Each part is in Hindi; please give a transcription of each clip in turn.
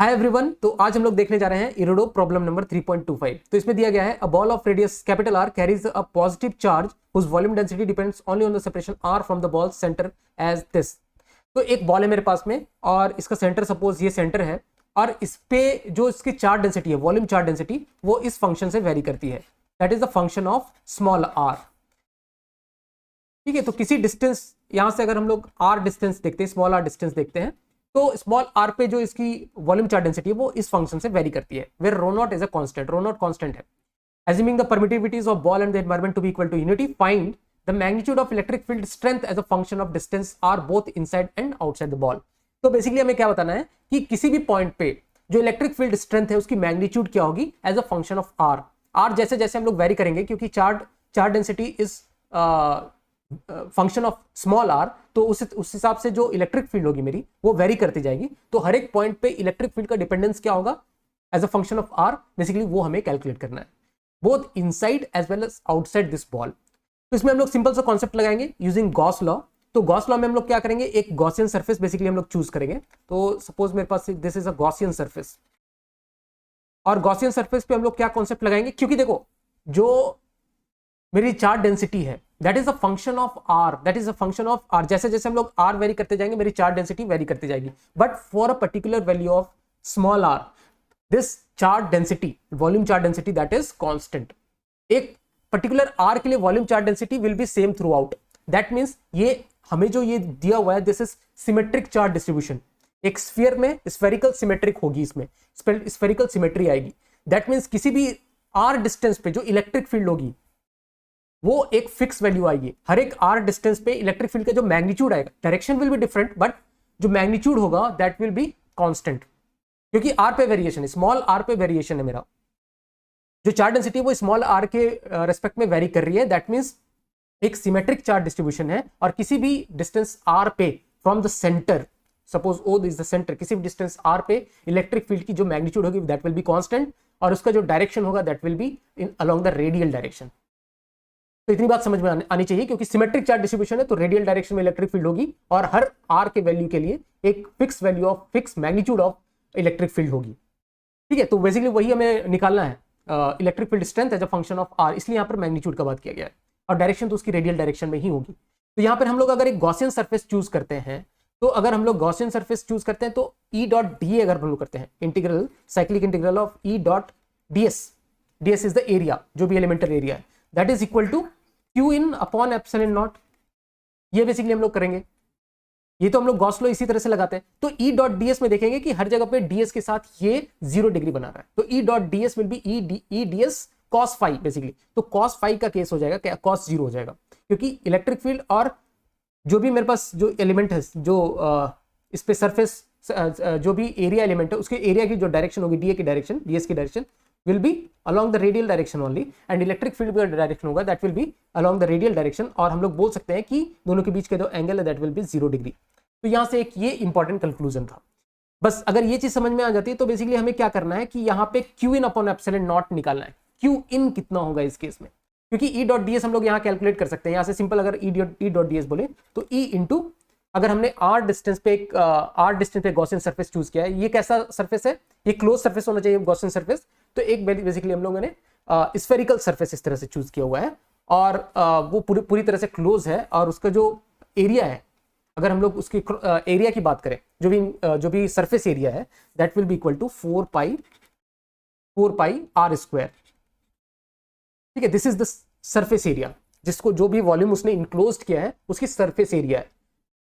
हाय एवरीवन, तो आज हम लोग देखने जा रहे हैं इरोडो प्रॉब्लम नंबर 3.25। तो इसमें दिया गया है a ball of radius capital R carries a positive charge whose volume density depends only on the separation R from the ball centre as this. तो एक बॉल है मेरे पास में और इसका सेंटर सपोज ये सेंटर है और इस पे जो इसकी चार्ज डेंसिटी है, वॉल्यूम चार्ज डेंसिटी, वो इस फंक्शन से वेरी करती है। That is the function of small R. ठीक है, तो किसी डिस्टेंस यहां से अगर हम लोग आर डिस्टेंस देखते हैं, स्मॉल आर डिस्टेंस देखते हैं, तो स्मॉल आर पे जो इसकी वॉल्यूम चार्ज डेंसिटी है वो इस फंक्शन से वेरी करती है, where rho naught is a constant. Rho naught constant है। Assuming the permittivities of ball and the environment to be equal to unity, find the magnitude of electric field strength as a function of distance are both inside and outside the ball। तो बेसिकली हमें क्या बताना है कि किसी भी पॉइंट पे जो इलेक्ट्रिक फील्ड स्ट्रेंथ है उसकी मैग्नीट्यूड क्या होगी as a function of R. R जैसे जैसे हम लोग वेरी करेंगे, क्योंकि charge density is function of small R, तो उस हिसाब से जो इलेक्ट्रिक फील्ड होगी मेरी वो वेरी करती जाएगी। तो हर एक पॉइंट पे इलेक्ट्रिक फील्ड का डिपेंडेंस क्या होगा as a function of R, basically वो हमें कैलकुलेट करना है, both inside as well as outside this ball. तो इसमें हम लोग सिंपल सा कॉन्सेप्ट लगाएंगे यूजिंग गॉस लॉ। तो गॉस लॉ में हम लोग क्या करेंगे, एक गॉसियन सरफेस बेसिकली हम लोग चूज करेंगे। तो सपोज मेरे पास this is a Gaussian surface, और गॉसियन सरफेस पे हम लोग क्या कॉन्सेप्ट लगाएंगे, क्योंकि देखो जो मेरी चार्ज डेंसिटी है that is a function of R, that is a function of R. जैसे जैसे हम लोग आर वेरी करते जाएंगे मेरी चार्ज डेंसिटी वेरी करती जाएगी, but for a particular value of small R this charge density, volume charge density, that is constant. एक पर्टिकुलर आर के लिए volume charge density will be same throughout. That means ये हमें जो ये दिया हुआ है this is symmetric charge distribution. एक स्फीयर में स्फेरिकल सिमेट्रिक होगी, इसमें स्फेरिकल सिमेट्री आएगी। दैट मीन्स किसी भी आर डिस्टेंस पे जो इलेक्ट्रिक फील्ड होगी वो एक फिक्स वैल्यू आएगी। हर एक आर डिस्टेंस पे इलेक्ट्रिक फील्ड का जो मैग्नीट्यूड आएगा, direction will be different but जो मैग्नीट्यूड होगा दैट विल बी कांस्टेंट, क्योंकि आर पे वेरिएशन है, स्मॉल आर पे वेरिएशन है। मेरा जो चार्ज डेंसिटी है वो स्मॉल आर के रेस्पेक्ट में वेरी कर रही है। दैट मीन्स एक सिमेट्रिक चार्ज डिस्ट्रीब्यूशन है, और किसी भी डिस्टेंस आर पे from the centre, suppose O is the centre, किसी भी डिस्टेंस आर पे इलेक्ट्रिक फील्ड की जो मैग्नीट्यूड होगी दैट विल बी कांस्टेंट, और उसका जो डायरेक्शन होगा that will be in along the radial direction. तो इतनी बात समझ में आनी चाहिए, क्योंकि सिमेट्रिक चार्ज डिस्ट्रीब्यूशन है तो रेडियल डायरेक्शन में इलेक्ट्रिक फील्ड होगी, और हर आर के वैल्यू के लिए एक fix value of fix magnitude of electric field होगी। ठीक है, तो बेसिकली वही हमें निकालना है, electric field strength as a function of R. इसलिए यहाँ पर मैग्नीट्यूड का बात किया गया है, और डायरेक्शन तो उसकी रेडियल डायरेक्शन में ही होगी। तो यहाँ पर हम लोग अगर एक गॉसियन सरफेस चूज करते हैं, तो अगर हम लोग गॉसियन सरफेस चूज करते हैं तो ई डॉट डी अगर हम लोग करते हैं, integral cyclic integral of E dot D S, D S is the area, जो भी एलिमेंटल एरिया है, that is equal to Q in upon epsilon naught. ये बेसिकली हम लोग करेंगे, ये तो हम लोग गॉस लॉ इसी तरह से लगाते हैं। तो ई डॉट डी एस में देखेंगे कि हर जगह पे डीएस के साथ ये 0 डिग्री बना रहा है, तो E dot D S will be E D S cos phi basically. तो कॉस फाई का केस हो जाएगा क्या, कॉस 0 हो जाएगा, क्योंकि इलेक्ट्रिक फील्ड और जो भी मेरे पास जो एलिमेंट है, जो इस पे सरफेस जो भी एरिया एलिमेंट है उसके एरिया की जो डायरेक्शन होगी, डीए की डायरेक्शन, डीएस की direction will be along the radial direction only, and electric field का डायरेक्शन होगा that will be along the radial direction, और हम लोग बोल सकते हैं कि दोनों के बीच के जो एंगल है that will be 0 डिग्री। तो यहां से एक ये इंपॉर्टेंट कंक्लूजन था। बस अगर ये चीज समझ में आ जाती है तो बेसिकली हमें क्या करना है कि यहाँ पे Q in upon epsilon not निकालना है। क्यू इन कितना होगा इस केस में, क्योंकि ई डॉट डी एस हम लोग यहाँ कैलकुलेट कर सकते हैं। यहाँ से सिंपल अगर ई डॉट डी एस बोले तो ई इंटू, अगर हमने आर डिस्टेंस पे एक आर डिस्टेंस पे गॉसियन सरफेस चूज किया है, ये कैसा सरफेस है, ये क्लोज सरफेस होना चाहिए गॉसियन सरफेस। तो एक बेसिकली हम लोगों ने स्फेरिकल सरफेस इस तरह से चूज किया हुआ है, और वो पूरी तरह से क्लोज है, और उसका जो एरिया है, अगर हम लोग उसकी एरिया की बात करें, जो भी सरफेस एरिया है that will be equal to 4 pi are square. ठीक है, this is the surface area, जिसको जो भी वॉल्यूम उसने इनक्लोज किया है उसकी सरफेस एरिया है,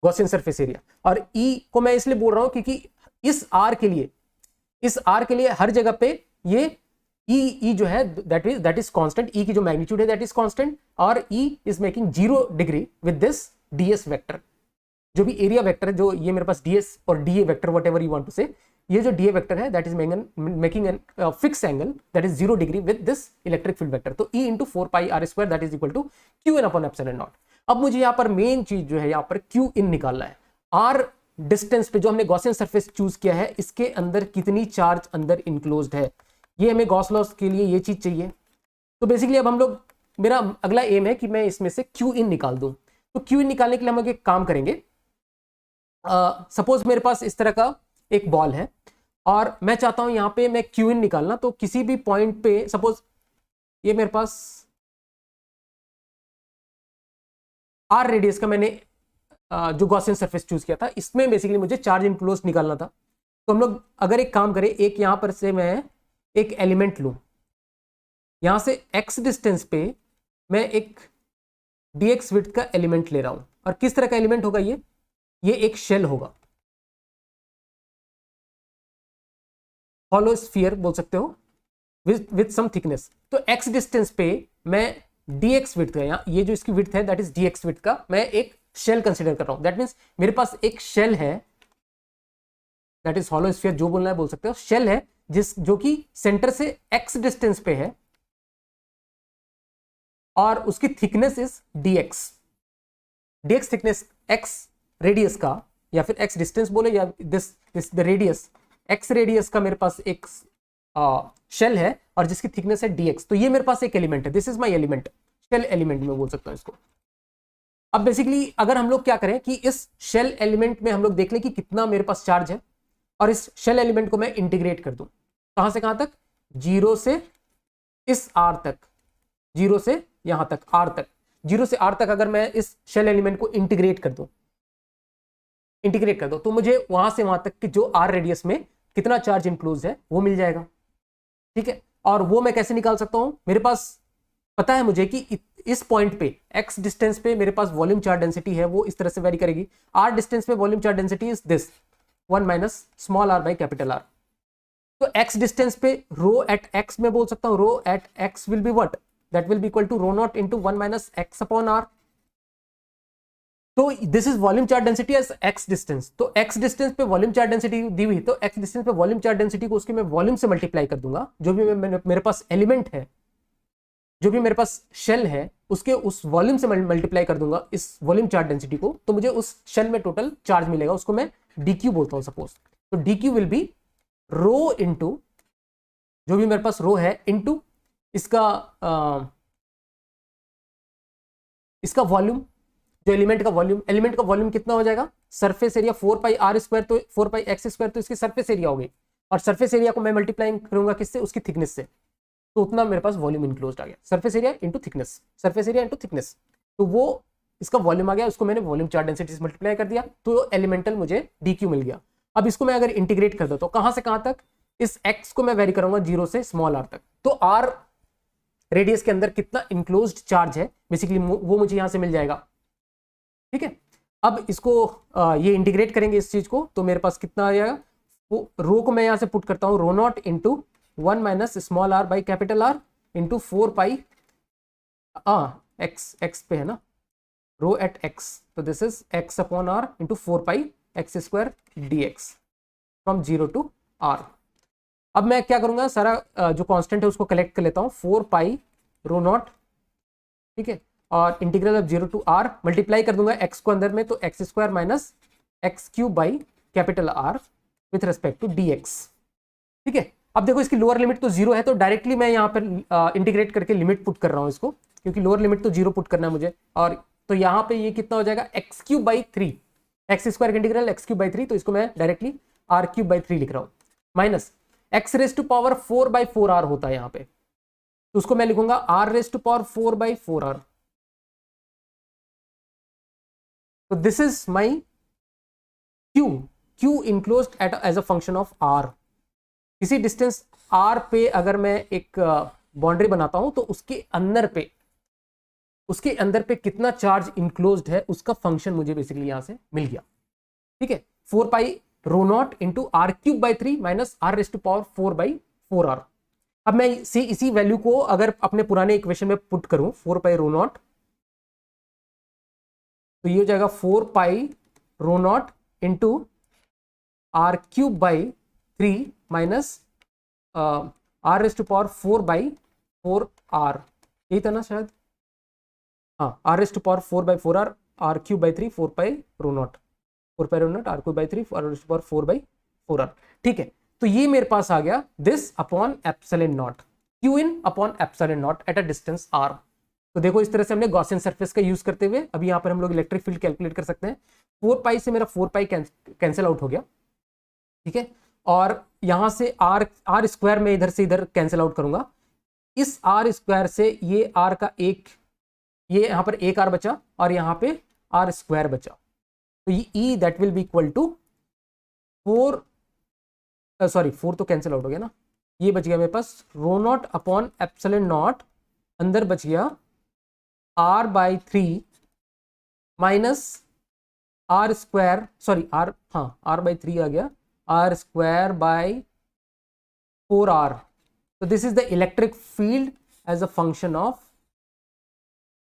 गॉसियन सरफेस एरिया। और ई को मैं इसलिए बोल रहा हूं क्योंकि इस आर के लिए हर जगह पे ये ई जो है दैट इज कांस्टेंट, ई की जो मैग्नीट्यूड है दैट इज कांस्टेंट, और E is making 0 degree with this ds vector. जो भी एरिया वेक्टर है, जो ये मेरे पास डीएस और da vector whatever you want to say, ये जो डीए वेक्टर है that is making an fix angle that is 0 degree with this electric field vector. तो E into 4 pi are square that is equal to Q in upon epsilon naught. अब मुझे यहाँ पर मेन चीज जो है, यहाँ पर क्यू इन निकालना है। आर डिस्टेंस पे जो हमने गॉसियन सरफेस चूज किया है इसके अंदर कितनी चार्ज अंदर इनक्लोज्ड है, ये हमें गॉस लॉ के लिए ये चीज चाहिए। तो बेसिकली अब हम लोग, मेरा अगला एम है कि मैं इसमें से क्यू इन निकाल दूं। तो क्यू इन निकालने के लिए हम लोग एक काम करेंगे, सपोज मेरे पास इस तरह का एक बॉल है, और मैं चाहता हूं यहां पे मैं क्यू इन निकालना, तो किसी भी पॉइंट पे सपोज ये मेरे पास आर रेडियस का मैंने जो गॉसियन सरफेस चूज किया था, इसमें बेसिकली मुझे चार्ज इनक्लोज निकालना था। तो हम लोग अगर एक काम करें, एक यहां पर से मैं एक एलिमेंट लूं, यहां से एक्स डिस्टेंस पे मैं एक dx विड्थ का एलिमेंट ले रहा हूं, और किस तरह का एलिमेंट होगा ये एक शेल होगा, हॉलो स्फीयर बोल सकते हो, विथ सम थिकनेस। तो x डिस्टेंस पे मैं dx विड्थ का, यहाँ ये जो इसकी विड्थ है दैट इज dx विड्थ का, मैं एक शेल कंसीडर कर रहा हूं। दैट मीन्स मेरे पास एक शेल है, दैट इज हॉलो स्फीयर, जो बोलना है बोल सकते हो, शेल है जो कि सेंटर से x डिस्टेंस पे है, और उसकी thickness is dx thickness x radius का, या फिर x डिस्टेंस बोले, या this the radius, x radius का मेरे पास एक शेल है और जिसकी थिकनेस है dx। तो ये मेरे पास एक एलिमेंट है, this is my element, shell element में बोल सकता हूं इसको। अब बेसिकली अगर हम लोग क्या करें कि इस शेल एलिमेंट में हम लोग देख लें कि कितना मेरे पास चार्ज है, और इस शेल एलिमेंट को मैं इंटीग्रेट कर दूं, कहां से कहां तक, 0 से इस r तक, 0 से यहां तक r तक, 0 से r तक अगर मैं इस शेल एलिमेंट को इंटीग्रेट कर दूं, तो मुझे वहां से वहां तक कि जो r रेडियस में कितना चार्ज इंक्लोज है वो मिल जाएगा। ठीक है, और वो मैं कैसे निकाल सकता हूं, मेरे पास पता है मुझे कि इस पॉइंट पे x डिस्टेंस पे मेरे पास वॉल्यूम चार्ज डेंसिटी है, वो इस तरह से वेरी करेगी। r डिस्टेंस पे volume charge density is this 1 minus small r by capital R। तो x डिस्टेंस पे रो एट x में बोल सकता हूं, rho at x will be what, that will be equal to rho naught into 1 minus x upon r। तो this is volume charge density as x distance. तो x डिस्टेंस पे वॉल्यूम चार्ज डेंसिटी दी हुई, तो x डिस्टेंस पे वॉल्यूम चार्ज डेंसिटी को उसके मैं वॉल्यूम से मल्टीप्लाई कर दूंगा, जो भी मेरे पास एलिमेंट है, जो भी मेरे पास शेल है, उसके उस वॉल्यूम से मल्टीप्लाई कर दूंगा इस वॉल्यूम चार्ज डेंसिटी को, तो मुझे उस शेल में टोटल चार्ज मिलेगा, उसको मैं dq बोलता हूं सपोज। तो dq will be rho into जो भी मेरे पास रो है इनटू इसका वॉल्यूम, जो एलिमेंट का वॉल्यूम कितना हो जाएगा, surface area 4 pi r square, तो 4 पाई x स्क्वायर तो इसकी सरफेस एरिया हो गई, और सरफेस एरिया को मैं मल्टीप्लाई करूंगा किससे, उसकी थिकनेस से, तो उतना मेरे पास वॉल्यूम इंक्लोज्ड आ गया, surface area into thickness, surface area into thickness, तो वो इसका वॉल्यूम आ गया, उसको मैंने वॉल्यूम चार्ज डेंसिटी से मल्टीप्लाई कर दिया, तो एलिमेंटल मुझे dq मिल गया। अब इसको मैं अगर इंटीग्रेट कर दो तो कहां से कहां तक, इस x को मैं वेरी करूंगा 0 से स्मॉल r तक, तो r रेडियस के अंदर कितना इंक्लोज्ड चार्ज है बेसिकली वो मुझे यहां से मिल जाएगा। ठीक है, अब इसको ये इंटीग्रेट करेंगे इस चीज को, तो मेरे पास कितना आ जाएगा, वो रो को मैं यहां से पुट करता हूं, rho naught into 1 minus small r by capital R into 4 pi x पे है ना, रो एट x, तो this is x upon r into 4 pi x square dx from 0 to r। अब मैं क्या करूंगा, सारा जो कांस्टेंट है उसको कलेक्ट कर लेता हूं, 4 पाई रो नॉट, ठीक है, और integral of 0 to r, multiply कर दूंगा x को अंदर में, तो x square minus X cube by capital R with respect to dx। ठीक है, अब देखो इसकी लोअर लिमिट तो 0 है, तो डायरेक्टली मैं यहाँ पर इंटीग्रेट करके लिमिट पुट कर रहा हूँ इसको, क्योंकि लोअर लिमिट तो 0 पुट करना है मुझे, और तो यहाँ पे ये कितना हो जाएगा, x cube by 3, x square integral x cube by 3, तो इसको मैं डायरेक्टली r क्यूब बाई 3 लिख रहा हूँ, minus X raise to power 4 by 4r होता है यहाँ पे, तो उसको मैं लिखूंगा r raise to power 4 by 4r। तो this is my q enclosed at as a function of r। किसी डिस्टेंस r पे अगर मैं एक बाउंड्री बनाता हूं, तो उसके अंदर पे कितना चार्ज इंक्लोज्ड है उसका फंक्शन मुझे बेसिकली यहां से मिल गया। ठीक है, 4 pi rho naught into r cube by 3 minus r raise to power 4 by 4r। अब मैं इसी वैल्यू को अगर अपने पुराने इक्वेशन में पुट करूं, 4 पाई रो नॉट, तो ये हो जाएगा 4 pi rho naught into r cube by 3 minus r raise to power 4 by 4r, यही था ना शायद, हाँ, r raise to power 4 by 4r, r cube by 3 4 pi rho naught, 4 pi rho naught r cube by 3 r raise to power 4 by 4r। ठीक है, तो ये मेरे पास आ गया this upon epsilon naught, q in upon epsilon not at a distance r। तो देखो इस तरह से हमने गॉसियन सरफेस का यूज करते हुए अभी यहाँ पर हम लोग इलेक्ट्रिक फील्ड कैलकुलेट कर सकते हैं। 4 पाई से मेरा 4 पाई कैंसिल आउट हो गया। ठीक है, और यहां से आर स्क्वायर में इधर से इधर कैंसिल आउट करूंगा, इस आर स्क्वायर से ये आर का एक, ये यहां पर एक आर बचा और यहां पे आर स्क्वायर बचा, तो ये E that will be equal to 4, sorry 4 तो कैंसिल आउट हो गया ना, ये बच गया मेरे पास rho naught upon epsilon naught, अंदर बच गया r by 3 minus r square, sorry r, हाँ आर बाई 3 आ गया, आर स्क्वायर बाई 4r। तो this is the electric field as a function of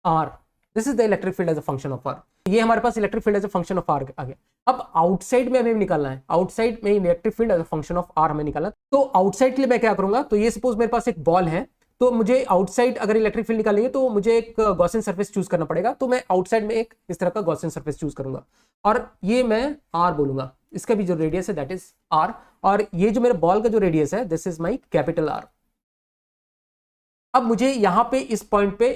r, this is the electric field as a function of r। ये हमारे पास electric field as a function of r आ गया। अब आउटसाइड में हमें निकालना है, आउटसाइड में electric field as a function of r हमें निकालना। तो आउटसाइड के लिए मैं क्या करूंगा, तो ये सपोज मेरे पास एक बॉल है, तो मुझे आउटसाइड अगर इलेक्ट्रिक फील्ड निकालेंगे तो मुझे एक गॉसियन सरफेस चूज करना पड़ेगा, तो मैं आउटसाइड में एक इस तरह का गॉसियन सरफेस चूज करूंगा और ये मैं r बोलूंगा, इसका भी जो रेडियस है दैट इज r, और ये जो मेरे बॉल का जो रेडियस है this is my capital R। अब मुझे यहां पे इस पॉइंट पे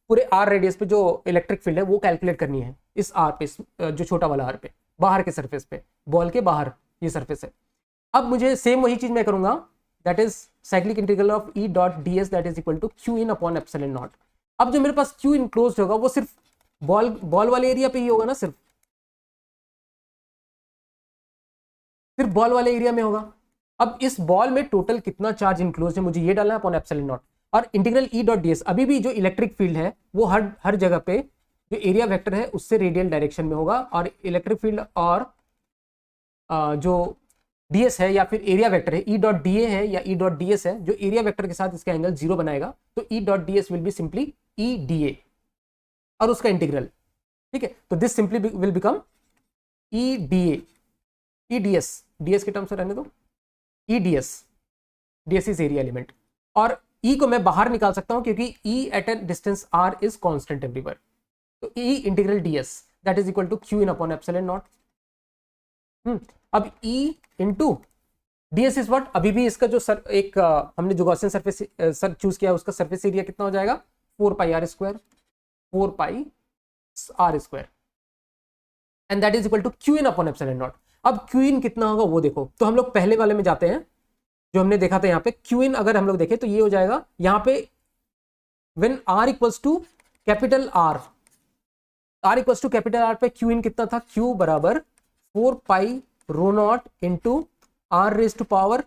पूरे r रेडियस पे जो इलेक्ट्रिक फील्ड है वो कैलकुलेट करनी है, इस r पे, जो छोटा वाला r पे, बाहर के सरफेस पे, बॉल के बाहर ये सरफेस है। अब मुझे सेम वही चीज मैं करूंगा, that is cyclic integral of E dot ds that is equal to q in upon epsilon naught. अब जो मेरे पास q इनक्लोज्ड होगा वो सिर्फ बॉल वाले एरिया पे ही होगा ना, सिर्फ बॉल वाले एरिया में होगा। अब इस बॉल में टोटल कितना चार्ज इंक्लोज है मुझे ये डालना है अपॉन एप्सिलॉन नॉट, और इंटीग्रल E डॉट ds, अभी भी जो इलेक्ट्रिक फील्ड है वो हर जगह पे जो एरिया वेक्टर है उससे रेडियल डायरेक्शन में होगा, और इलेक्ट्रिक फील्ड और जो ds है या फिर एरिया वेक्टर है E डॉट da है या E डॉट ds है, जो एरिया वेक्टर के साथ इसका एंगल 0 बनाएगा, तो E dot ds will be simply E da और उसका इंटीग्रल, ठीक है। तो this simply will become E da, E ds के टर्म्स में रहने दो, E ds is area element, और E को मैं बाहर निकाल सकता हूं क्योंकि E at a distance r is constant everywhere, तो E integral ds that is equal to q in upon epsilon naught. अब E into ds is what, अभी भी इसका जो एक हमने जो गॉसियन सरफेस सर चूज किया है उसका सरफेस एरिया कितना हो जाएगा, 4 pi r square, 4 pi r square, and that is equal to q in upon epsilon naught. अब q इन कितना होगा वो देखो, तो हम लोग पहले वाले में जाते हैं जो हमने देखा था, यहाँ पे q इन अगर हम लोग देखें तो ये हो जाएगा यहाँ पे when r equals to capital R, r equals to capital R पे q इन कितना था, q बराबर 4 pi rho naught into r raise to power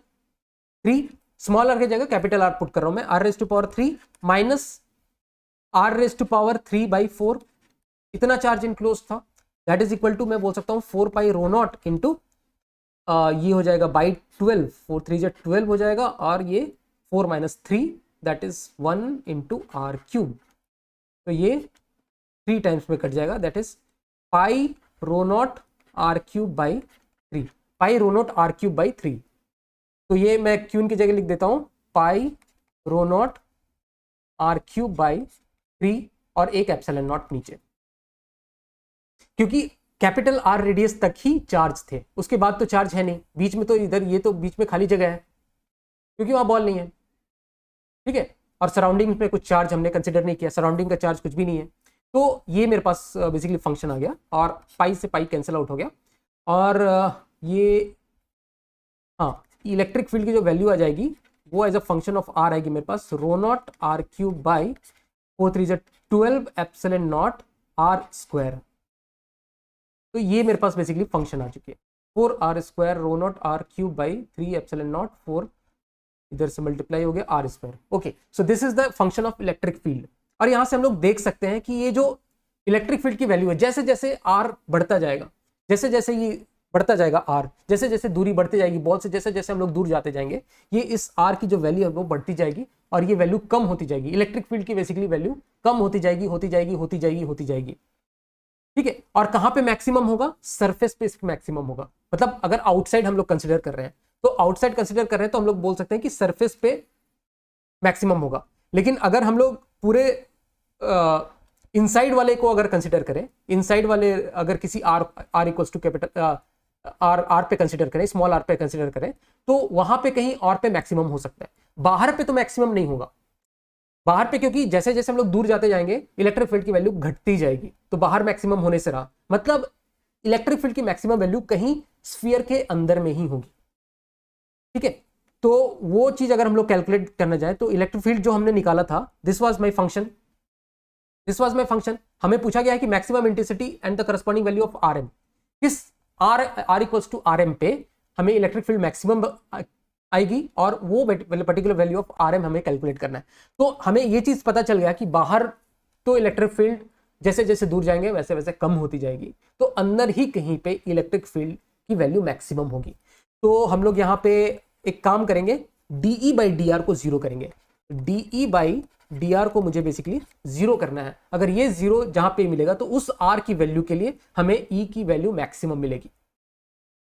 3, small r की जगह कैपिटल R पुट कर रहा हूं मैं, r raise to power 3 minus r raise to power 3 by 4, इतना चार्ज इनक्लोज था, दैट इज इक्वल टू मैं बोल सकता हूँ 4 पाई रो नॉट इंटू ये हो जाएगा बाई 12, 4 3 12 हो जाएगा, और ये 4 minus 3 that is 1 into R cube, तो ये 3 टाइम्स में कट जाएगा, that is pi rho naught are cube by 3, pi rho naught are cube by 3। तो ये मैं क्यून की जगह लिख देता हूं पाई rho naught are cube by 3 और एक एप्सिलॉन नॉट नीचे, क्योंकि कैपिटल आर रेडियस तक ही चार्ज थे, उसके बाद तो चार्ज है नहीं, बीच में तो इधर ये तो बीच में खाली जगह है क्योंकि वहां बॉल नहीं है, ठीक है, और सराउंडिंग में कुछ चार्ज हमने कंसिडर नहीं किया, सराउंडिंग का चार्ज कुछ भी नहीं है, तो ये मेरे पास बेसिकली फंक्शन आ गया और पाई से पाई कैंसिल आउट हो गया, और ये हाँ इलेक्ट्रिक फील्ड की जो वैल्यू आ जाएगी वो as a function of r आएगी मेरे पास rho naught are cube by 4 3 12 epsilon naught r square. तो ये मेरे पास बेसिकली फंक्शन आ चुकी है 4 R square rho naught are cube by 3 epsilon naught 4, इधर से मल्टीप्लाई हो गया are square. Okay, so this is the function of electric field, और यहां से हम लोग देख सकते हैं कि ये जो इलेक्ट्रिक फील्ड की वैल्यू है जैसे जैसे आर बढ़ता जाएगा, जैसे जैसे ये बढ़ता जाएगा आर, जैसे जैसे दूरी बढ़ती जाएगी बॉल से, जैसे जैसे हम लोग दूर जाते जाएंगे, ये इस आर की जो वैल्यू है वो बढ़ती जाएगी और ये वैल्यू कम होती जाएगी, इलेक्ट्रिक फील्ड की बेसिकली वैल्यू कम होती जाएगी होती जाएगी होती जाएगी होती जाएगी, ठीक है। और कहां पे मैक्सिमम होगा, सरफेस पे मैक्सिमम होगा, मतलब अगर आउटसाइड हम लोग कंसिडर कर रहे हैं तो आउटसाइड कंसिडर कर रहे हैं तो हम लोग बोल सकते हैं कि सरफेस पे मैक्सिमम होगा, लेकिन अगर हम लोग पूरे इनसाइड वाले को अगर कंसिडर करें, इनसाइड वाले अगर किसी R equals to capital R पे कंसिडर करें, स्मॉल आर पे कंसिडर करें, तो वहां पे कहीं और पे मैक्सिमम हो सकता है, बाहर पे तो मैक्सिमम नहीं होगा, बाहर पे क्योंकि जैसे जैसे हम लोग दूर जाते जाएंगे इलेक्ट्रिक फील्ड की वैल्यू घटती जाएगी, तो बाहर मैक्सिमम होने से रहा, मतलब इलेक्ट्रिक फील्ड की मैक्सिमम वैल्यू कहीं स्फीयर के अंदर में ही होगी, ठीक है। तो वो चीज अगर हम लोग कैलकुलेट करना जाए तो इलेक्ट्रिक फील्ड जो हमने निकाला था, दिस वाज माय फंक्शन, हमें पूछा गया है कि maximum intensity and the corresponding value of r m, किस r equals to r m पे हमें इलेक्ट्रिक फील्ड मैक्सिमम आएगी और वो particular value of r m हमें कैलकुलेट करना है। तो हमें ये चीज पता चल गया कि बाहर तो इलेक्ट्रिक फील्ड जैसे जैसे दूर जाएंगे वैसे वैसे कम होती जाएगी, तो अंदर ही कहीं पे इलेक्ट्रिक फील्ड की वैल्यू मैक्सिमम होगी। तो हम लोग यहाँ पे एक काम करेंगे, डीई बाई डी आर को जीरो करेंगे। डीई बाई डी आर को मुझे बेसिकली जीरो करना है। अगर ये जीरो जहां पे मिलेगा तो उस आर की वैल्यू के लिए हमें ई की वैल्यू मैक्सिमम मिलेगी।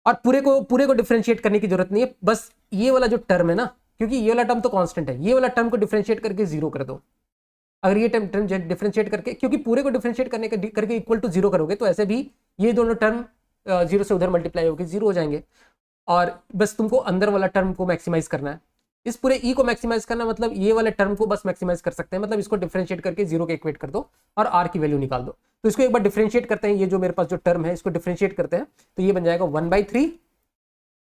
और पूरे को डिफरेंशिएट करने की जरूरत नहीं है, बस ये वाला जो टर्म है ना, क्योंकि ये वाला टर्म तो कांस्टेंट है, ये वाला टर्म को डिफरेंशिएट करके जीरो कर दो। अगर ये टर्म डिफरेंशिएट करके, क्योंकि पूरे को डिफरेंशिएट करके इक्वल टू जीरो करोगे तो ऐसे भी ये दोनों टर्म जीरो से उधर मल्टीप्लाई होकर जीरो हो जाएंगे। और बस तुमको अंदर वाला टर्म को मैक्सिमाइज करना है। इस पूरे ई को मैक्सिमाइज करना मतलब ये वाले टर्म को बस मैक्सिमाइज कर सकते हैं, मतलब इसको डिफरेंशिएट करके जीरो के इक्वेट कर दो और आर की वैल्यू निकाल दो। तो इसको एक बार डिफरेंशिएट करते हैं, ये जो मेरे पास जो टर्म है इसको डिफरेंशिएट करते हैं, तो ये बन जाएगा 1/3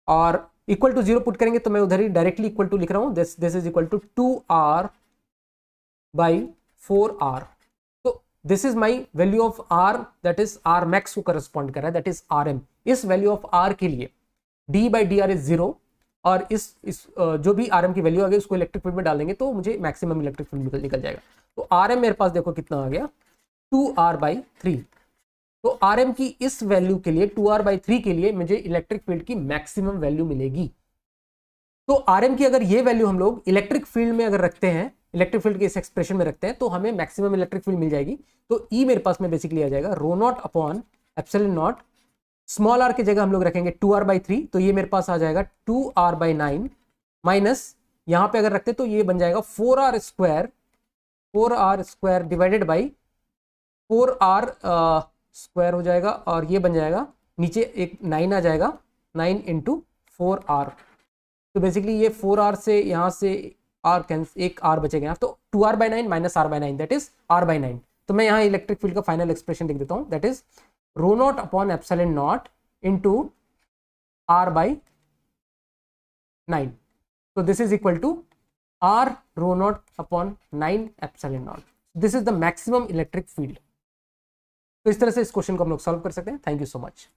और इक्वल टू जीरो पुट करेंगे तो मैं उधर ही डायरेक्टली इक्वल टू लिख रहा हूं, this is equal to 2r/4r। तो this is my value of r, that is r max को करस्पॉन्ड कर रहा है, दैट इज rm। इस वैल्यू ऑफ r के लिए d by D R is zero और इस जो भी rm की वैल्यू आ गई उसको इलेक्ट्रिक फील्ड में डाल देंगे तो मुझे मैक्सिमम इलेक्ट्रिक फील्ड निकल जाएगा। तो rm मेरे पास देखो कितना आ गया, 2r/3। तो rm की इस वैल्यू के लिए 2r/3 के लिए मुझे इलेक्ट्रिक फील्ड की मैक्सिमम वैल्यू मिलेगी। तो rm की अगर ये वैल्यू हम लोग इलेक्ट्रिक फील्ड में अगर रखते हैं, इलेक्ट्रिक फील्ड के इस एक्सप्रेशन में रखते हैं तो हमें मैक्सिमम इलेक्ट्रिक फील्ड मिल जाएगी। तो ई मेरे पास में बेसिकली आ जाएगा rho naught upon epsilon naught, small r की जगह हम लोग रखेंगे 2r/3, तो ये मेरे पास आ जाएगा 2r/9 माइनस यहां पे अगर रखते तो ये बन जाएगा 4r² divided by 4r square हो जाएगा और ये बन जाएगा नीचे एक 9 आ जाएगा, 9 इंटू 4r। तो बेसिकली ये 4r से यहाँ से r कैंसिल, एक r बचेगा, तो 2r/9 minus r/9 that is r/9। तो मैं यहाँ इलेक्ट्रिक फील्ड का फाइनल एक्सप्रेशन लिख देता हूँ, that is rho naught upon epsilon naught into r/9। तो this is equal to r rho naught upon 9 epsilon naught. This is the maximum electric field. तो इस तरह से इस क्वेश्चन को हम लोग सॉल्व कर सकते हैं। Thank you so much.